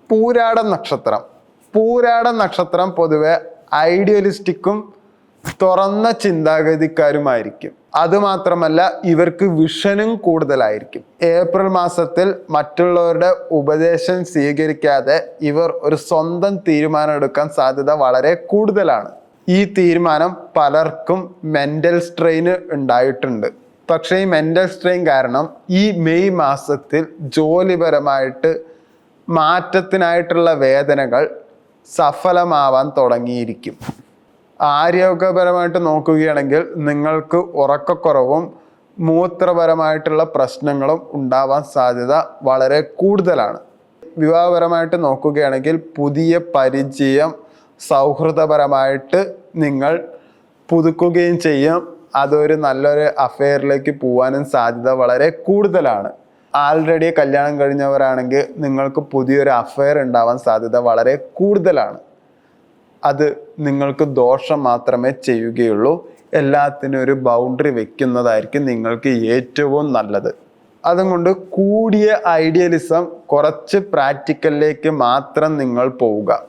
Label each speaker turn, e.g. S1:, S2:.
S1: പൂരാട നക്ഷത്രം പൊതുവെ ഐഡിയലിസ്റ്റിക്കും തുറന്ന ചിന്താഗതിക്കാരുമായിരിക്കും. അതുമാത്രമല്ല, ഇവർക്ക് വിഷനും കൂടുതലായിരിക്കും. ഏപ്രിൽ മാസത്തിൽ മറ്റുള്ളവരുടെ ഉപദേശം സ്വീകരിക്കാതെ ഇവർ ഒരു സ്വന്തം തീരുമാനം എടുക്കാൻ സാധ്യത വളരെ കൂടുതലാണ്. ഈ തീരുമാനം പലർക്കും മെന്റൽ സ്ട്രെയിൻ ഉണ്ടായിട്ടുണ്ട്. പക്ഷേ ഈ മെന്റൽ സ്ട്രെയിൻ കാരണം ഈ മെയ് മാസത്തിൽ ജോലിപരമായിട്ട് മാറ്റത്തിനായിട്ടുള്ള വേദനകൾ സഫലമാവാൻ തുടങ്ങിയിരിക്കും. ആരോഗ്യപരമായിട്ട് നോക്കുകയാണെങ്കിൽ നിങ്ങൾക്ക് ഉറക്കക്കുറവും മൂത്രപരമായിട്ടുള്ള പ്രശ്നങ്ങളും ഉണ്ടാവാൻ സാധ്യത വളരെ കൂടുതലാണ്. വിവാഹപരമായിട്ട് നോക്കുകയാണെങ്കിൽ പുതിയ പരിചയം സൗഹൃദപരമായിട്ട് നിങ്ങൾ പുതുക്കുകയും ചെയ്യും. അതൊരു നല്ലൊരു അഫെയറിലേക്ക് പോകാനും സാധ്യത വളരെ കൂടുതലാണ്. ആൾറെഡി കല്യാണം കഴിഞ്ഞവരാണെങ്കിൽ നിങ്ങൾക്ക് പുതിയൊരു അഫെയർ ഉണ്ടാവാൻ സാധ്യത വളരെ കൂടുതലാണ്. അത് നിങ്ങൾക്ക് ദോഷം മാത്രമേ ചെയ്യുകയുള്ളൂ. എല്ലാത്തിനും ഒരു ബൗണ്ടറി വെക്കുന്നതായിരിക്കും നിങ്ങൾക്ക് ഏറ്റവും നല്ലത്. അതുകൊണ്ട് കൂടിയ ഐഡിയലിസം കുറച്ച് പ്രാക്ടിക്കലിലേക്ക് മാത്രം നിങ്ങൾ പോവുക.